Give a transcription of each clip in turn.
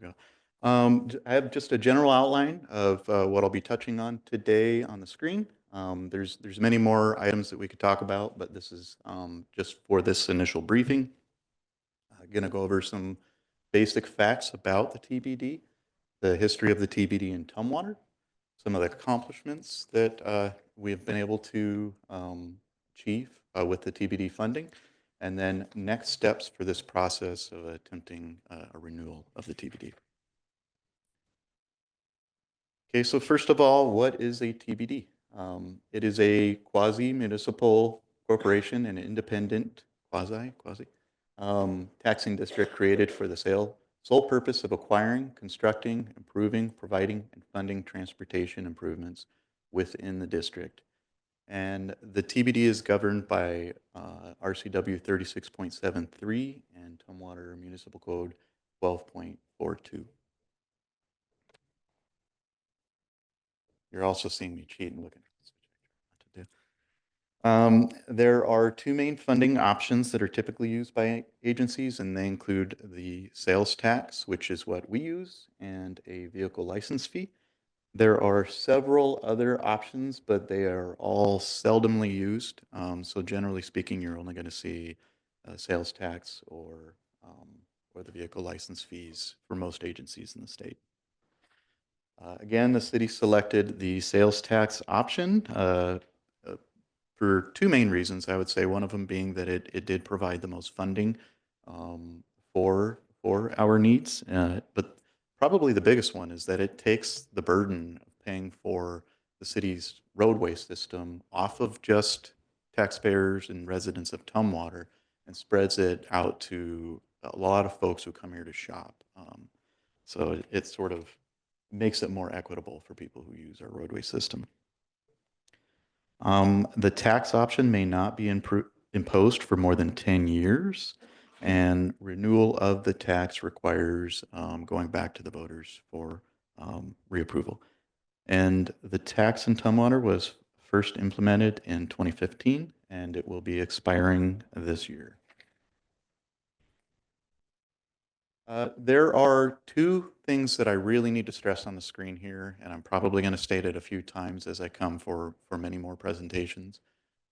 There we go. I have just a general outline of what I'll be touching on today on the screen. There's many more items that we could talk about, but this is just for this initial briefing. I'm going to go over some basic facts about the TBD, the history of the TBD in Tumwater, some of the accomplishments that we have been able to achieve with the TBD funding, and then next steps for this process of attempting a renewal of the TBD. Okay, so first of all, what is a TBD? It is a quasi-municipal corporation, an independent quasi taxing district created for the sole purpose of acquiring, constructing, improving, providing, and funding transportation improvements within the district. And the TBD is governed by RCW 36.73 and Tumwater Municipal Code 12.42. You're also seeing me cheat and looking for this, which I try not to do. There are two main funding options that are typically used by agencies, and they include the sales tax, which is what we use, and a vehicle license fee. There are several other options, but they are all seldomly used. So generally speaking, you're only going to see sales tax or the vehicle license fees for most agencies in the state. Again, the city selected the sales tax option for two main reasons, I would say. One of them being that it did provide the most funding for our needs, but probably the biggest one is that it takes the burden of paying for the city's roadway system off of just taxpayers and residents of Tumwater and spreads it out to a lot of folks who come here to shop. So it sort of makes it more equitable for people who use our roadway system. The tax option may not be imposed for more than 10 years, and renewal of the tax requires going back to the voters for reapproval. And the tax in Tumwater was first implemented in 2015, and it will be expiring this year. There are two things that I really need to stress on the screen here, and I'm probably going to state it a few times as I come for many more presentations.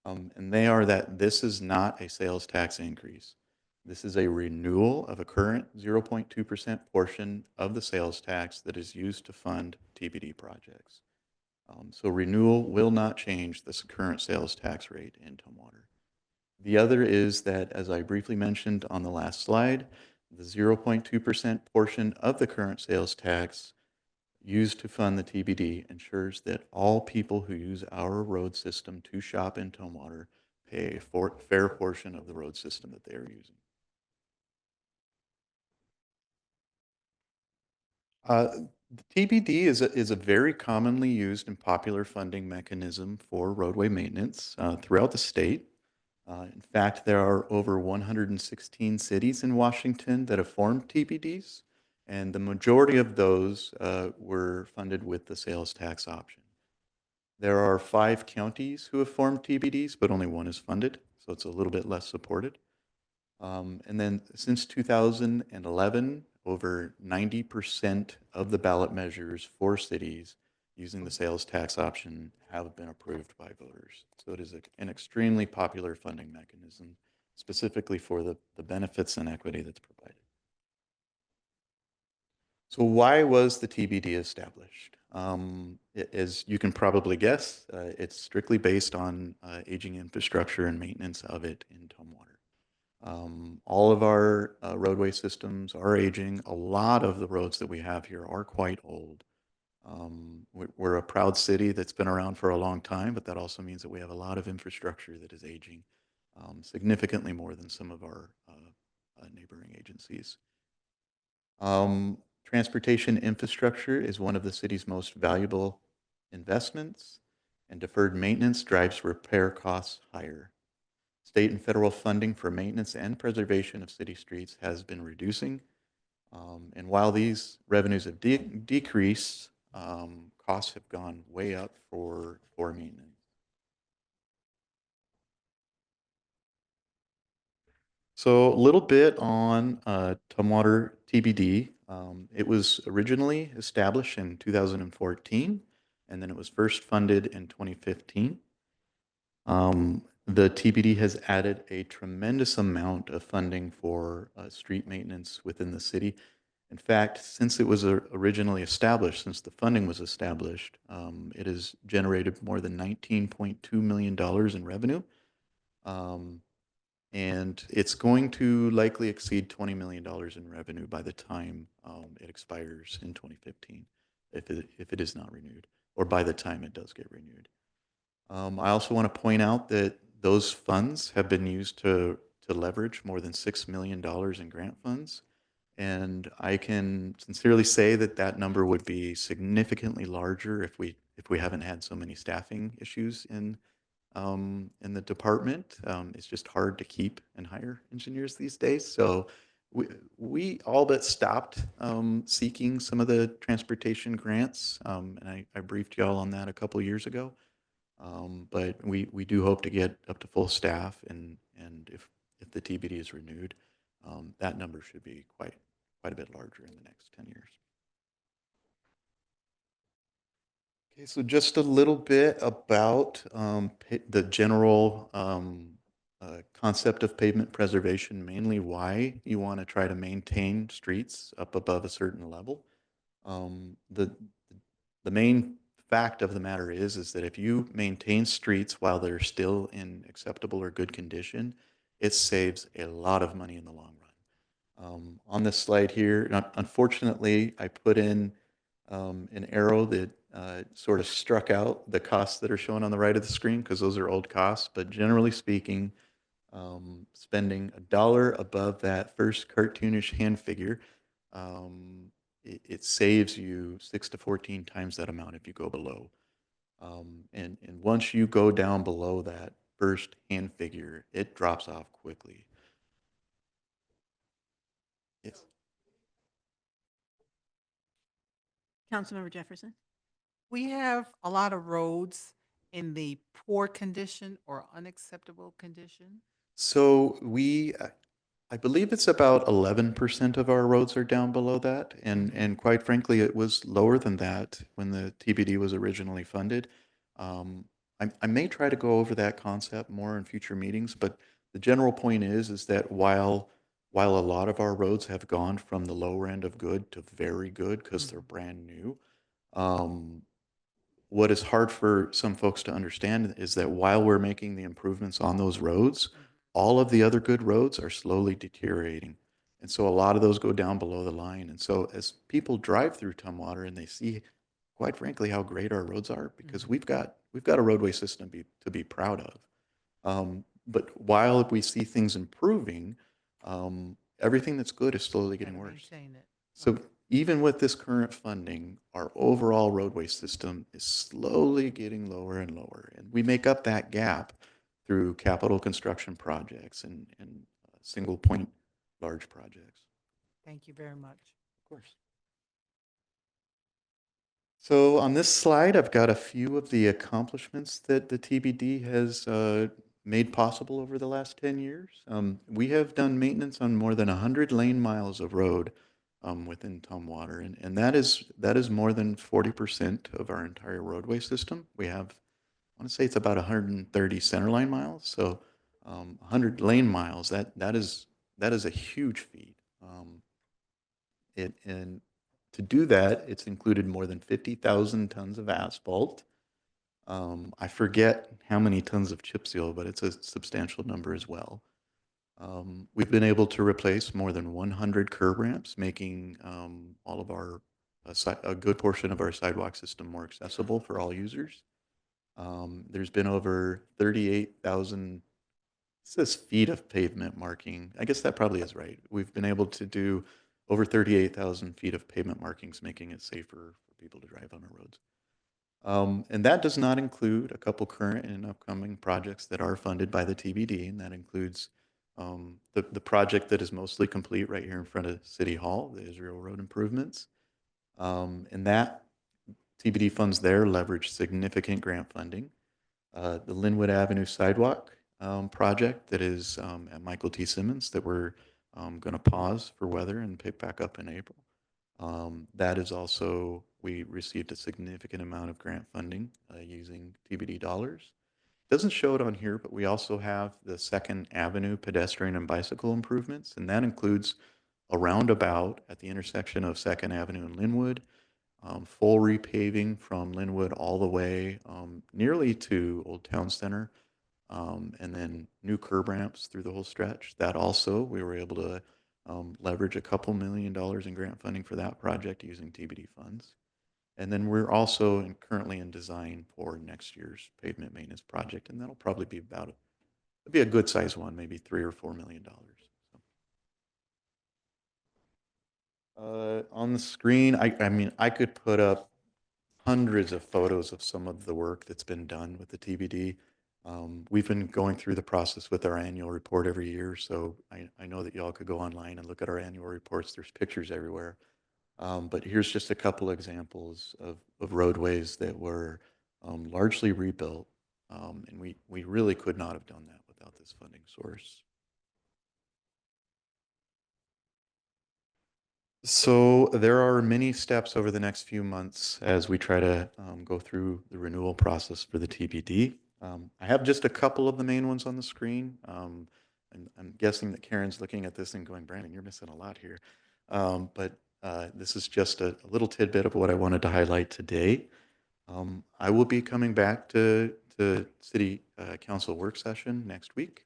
And they are that this is not a sales tax increase. This is a renewal of a current 0.2% portion of the sales tax that is used to fund TBD projects. So renewal will not change this current sales tax rate in Tumwater. The other is that, as I briefly mentioned on the last slide, the 0.2% portion of the current sales tax used to fund the TBD ensures that all people who use our road system to shop in Tumwater pay a fair portion of the road system that they are using. The TBD is a very commonly used and popular funding mechanism for roadway maintenance throughout the state. In fact, there are over 116 cities in Washington that have formed TBDs, and the majority of those were funded with the sales tax option. There are 5 counties who have formed TBDs, but only one is funded, so it's a little bit less supported. And then since 2011, over 90% of the ballot measures for cities using the sales tax option have been approved by voters. So it is an extremely popular funding mechanism, specifically for the benefits and equity that's provided. So why was the TBD established? As you can probably guess, it's strictly based on aging infrastructure and maintenance of it in Tumwater. All of our roadway systems are aging. A lot of the roads that we have here are quite old. We're a proud city that's been around for a long time, but that also means that we have a lot of infrastructure that is aging significantly more than some of our neighboring agencies. Transportation infrastructure is one of the city's most valuable investments, and deferred maintenance drives repair costs higher. State and federal funding for maintenance and preservation of city streets has been reducing. And while these revenues have decreased, costs have gone way up for maintenance. So a little bit on Tumwater TBD. It was originally established in 2014, and then it was first funded in 2015. The TBD has added a tremendous amount of funding for street maintenance within the city. In fact, since it was originally established, since the funding was established, it has generated more than $19.2 million in revenue. Um, and it's going to likely exceed $20 million in revenue by the time it expires in 2015, if it is not renewed, or by the time it does get renewed. I also want to point out that those funds have been used to leverage more than $6 million in grant funds. And I can sincerely say that that number would be significantly larger if we haven't had so many staffing issues in the department. It's just hard to keep and hire engineers these days. So we all but stopped seeking some of the transportation grants, and I briefed y'all on that a couple years ago. But we do hope to get up to full staff, and if the TBD is renewed, that number should be quite a bit larger in the next 10 years. Okay, so just a little bit about the general concept of pavement preservation, mainly why you want to try to maintain streets up above a certain level. Um, the the main fact of the matter is that if you maintain streets while they're still in acceptable or good condition, it saves a lot of money in the long run. On this slide here, unfortunately, I put in an arrow that sort of struck out the costs that are shown on the right of the screen because those are old costs. But generally speaking, spending $1 above that first cartoonish hand figure, it saves you 6 to 14 times that amount if you go below. And once you go down below that first hand figure, it drops off quickly. Yes. Councilmember Jefferson? We have a lot of roads in the poor condition or unacceptable condition. So I believe it's about 11% of our roads are down below that. And quite frankly, it was lower than that when the TBD was originally funded. I may try to go over that concept more in future meetings, but the general point is that while a lot of our roads have gone from the lower end of good to very good because they're brand new, um, what is hard for some folks to understand is that while we're making the improvements on those roads, all of the other good roads are slowly deteriorating. And so a lot of those go down below the line. And so as people drive through Tumwater and they see, quite frankly, how great our roads are, because we've got a roadway system to be proud of. But while we see things improving, everything that's good is slowly getting Gotta worse. maintain it. So even with this current funding, our overall roadway system is slowly getting lower and lower. And we make up that gap through capital construction projects and single point large projects. Thank you very much. Of course. So on this slide, I've got a few of the accomplishments that the TBD has made possible over the last 10 years. We have done maintenance on more than 100 lane miles of road within Tumwater, and that is more than 40% of our entire roadway system. We have, I want to say it's about 130 centerline miles, so 100 lane miles. That is a huge feat. And to do that, it's included more than 50,000 tons of asphalt. I forget how many tons of chip seal, but it's a substantial number as well. We've been able to replace more than 100 curb ramps, making all of a good portion of our sidewalk system more accessible for all users. There's been over 38,000, it says feet of pavement marking. I guess that probably is right. We've been able to do over 38,000 feet of pavement markings, making it safer for people to drive on our roads. And that does not include a couple current and upcoming projects that are funded by the TBD, and that includes the project that is mostly complete right here in front of City Hall, the Israel Road improvements. And that TBD funds there leverage significant grant funding. The Linwood Avenue sidewalk project that is at Michael T. Simmons that we're going to pause for weather and pick back up in April. That is also, we received a significant amount of grant funding using TBD dollars. Doesn't show it on here, but we also have the Second Avenue pedestrian and bicycle improvements, and that includes a roundabout at the intersection of Second Avenue and Linwood, full repaving from Linwood all the way nearly to Old Town Center, and then new curb ramps through the whole stretch. That also, we were able to leverage a couple $1 million in grant funding for that project using TBD funds. And then we're also currently in design for next year's pavement maintenance project, and that'll probably be it'll be a good size one, maybe $3 or $4 million. On the screen, I mean, I could put up hundreds of photos of some of the work that's been done with the TBD. We've been going through the process with our annual report every year, so I know that y'all could go online and look at our annual reports. There's pictures everywhere. But here's just a couple examples of roadways that were largely rebuilt, and we really could not have done that without this funding source. So there are many steps over the next few months as we try to go through the renewal process for the TBD. I have just a couple of the main ones on the screen. And I'm guessing that Karen's looking at this and going, Brandon, you're missing a lot here. But this is just a little tidbit of what I wanted to highlight today. I will be coming back to City Council work session next week.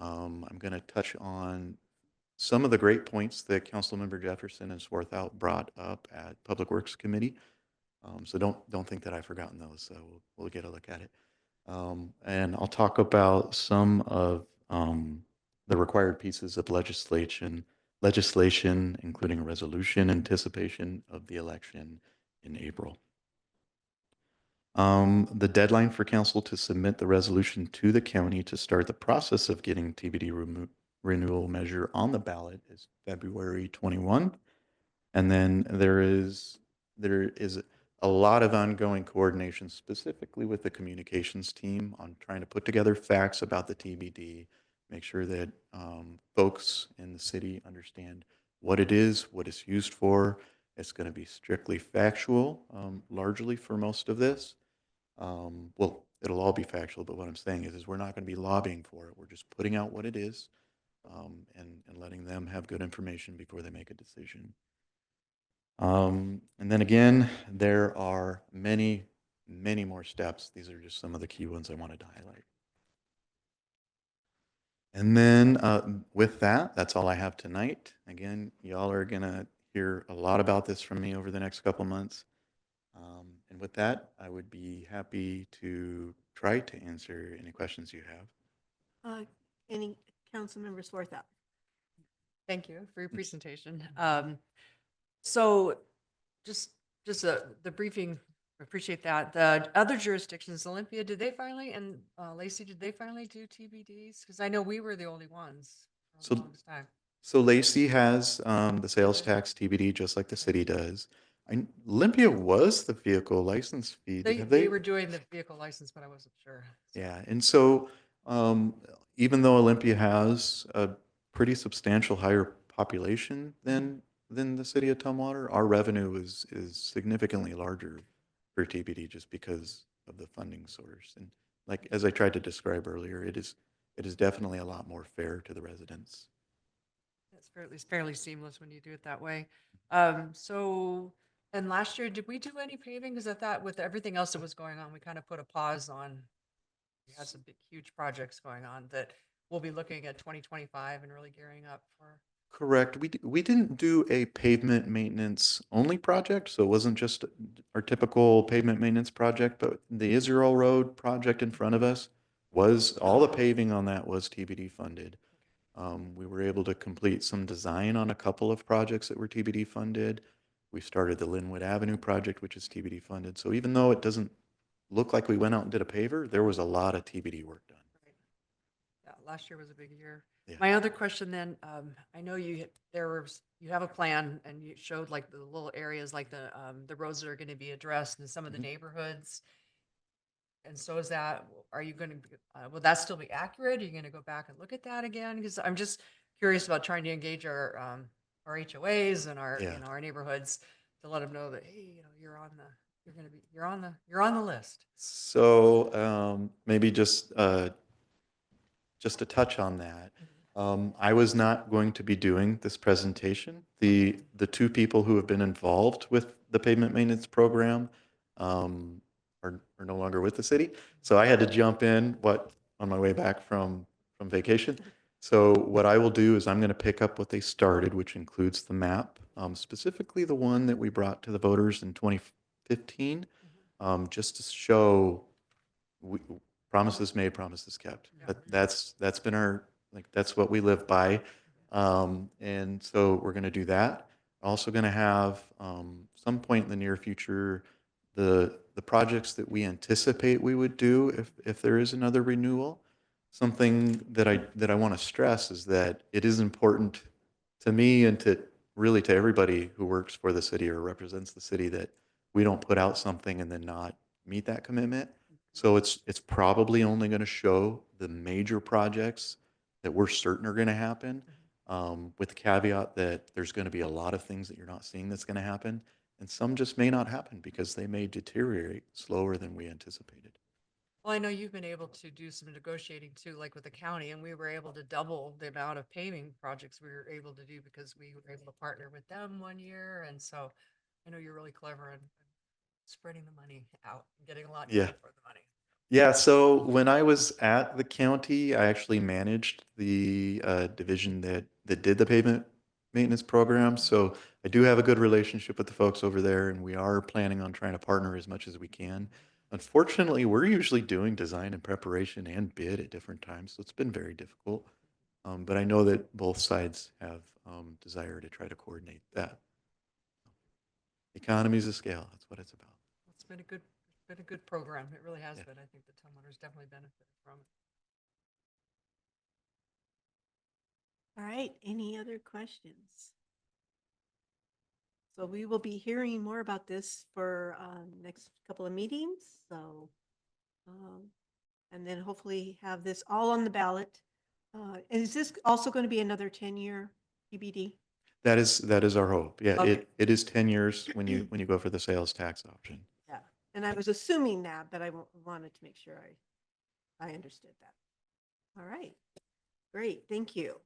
I'm going to touch on some of the great points that Councilmember Jefferson and Swarthout brought up at Public Works Committee. So don't think that I've forgotten those. So we'll get a look at it. And I'll talk about some of the required pieces of legislation, including a resolution in anticipation of the election in April. The deadline for council to submit the resolution to the county to start the process of getting TBD renewal measure on the ballot is February 21. And then there is a lot of ongoing coordination, specifically with the communications team on trying to put together facts about the TBD, make sure that folks in the city understand what it is, what it's used for. It's going to be strictly factual, largely for most of this. Well, it'll all be factual, but what I'm saying is we're not going to be lobbying for it. We're just putting out what it is, and letting them have good information before they make a decision. And then again, there are many, many more steps. These are just some of the key ones I wanted to highlight. And then with that, that's all I have tonight. Again, y'all are going to hear a lot about this from me over the next couple months. And with that, I would be happy to try to answer any questions you have. Any council members worth out? Thank you for your presentation. So just the briefing, appreciate that. The other jurisdictions, Olympia, did they finally, and Lacey, did they finally do TBDs? Because I know we were the only ones for So- the longest time. So Lacey has the sales tax TBD just like the city does. Olympia was the vehicle license fee. Have They were doing the vehicle license, but I wasn't sure. Yeah, and so even though Olympia has a pretty substantial higher population than the city of Tumwater, our revenue is significantly larger for TBD just because of the funding source. And like as I tried to describe earlier, it is definitely a lot more fair to the residents. It's fairly seamless when you do it that way. So, and last year, did we do any paving? Because I thought with everything else that was going on, we kind of put a pause on. We had some big, huge projects going on that we'll be looking at 2025 and really gearing up for. Correct. We didn't do a pavement maintenance only project, so it wasn't just our typical pavement maintenance project, but the Israel Road project in front of us was, all the paving on that was TBD funded. We were able to complete some design on a couple of projects that were TBD funded. We started the Linwood Avenue project, which is TBD funded. So even though it doesn't look like we went out and did a paver, there was a lot of TBD work done. Right. Yeah, last year was a big year. Yeah. My other question then, I know you have a plan and you showed like the little areas, like the roads that are going to be addressed in some of the neighborhoods. And so is that, are you going to, will that still be accurate? Are you going to go back and look at that again? Because I'm just curious about trying to engage our our HOAs and our, Yeah. you know, our neighborhoods to let them know that, hey, you know, you're on the list. So maybe just to touch on that, I was not going to be doing this presentation. The two people who have been involved with the pavement maintenance program are no longer with the city. So I had to jump in on my way back from vacation. So what I will do is I'm going to pick up what they started, which includes the map, specifically the one that we brought to the voters in 2015, just to show we, promises made, promises kept. Yeah. That's been that's what we live by. And so we're going to do that. Also going to have some point in the near future the projects that we anticipate we would do if there is another renewal. Something that I want to stress is that it is important to me and to really to everybody who works for the city or represents the city that we don't put out something and then not meet that commitment. So it's probably only going to show the major projects that we're certain are going to happen, with the caveat that there's going to be a lot of things that you're not seeing that's going to happen, and some just may not happen because they may deteriorate slower than we anticipated. Well, I know you've been able to do some negotiating too, like with the county, and we were able to double the amount of paving projects we were able to do because we were able to partner with them one year. And so I know you're really clever and spreading the money out and getting a lot Yeah. done for the money. Yeah, so when I was at the county, I actually managed the division that did the pavement maintenance program. So I do have a good relationship with the folks over there, and we are planning on trying to partner as much as we can. Unfortunately, we're usually doing design and preparation and bid at different times, so it's been very difficult. But I know that both sides have desire to try to coordinate that. Economies of scale, that's what it's about. It's been a good program. It really has been. I think the Tumwater's definitely benefited from it. All right, any other questions? So we will be hearing more about this for next couple of meetings, so, and then hopefully have this all on the ballot. Is this also going to be another 10-year PBD? That is our hope. Yeah, Okay. it is 10 years when you go for the sales tax option. Yeah, and I was assuming that, but I wanted to make sure I understood that. All right, great, thank you.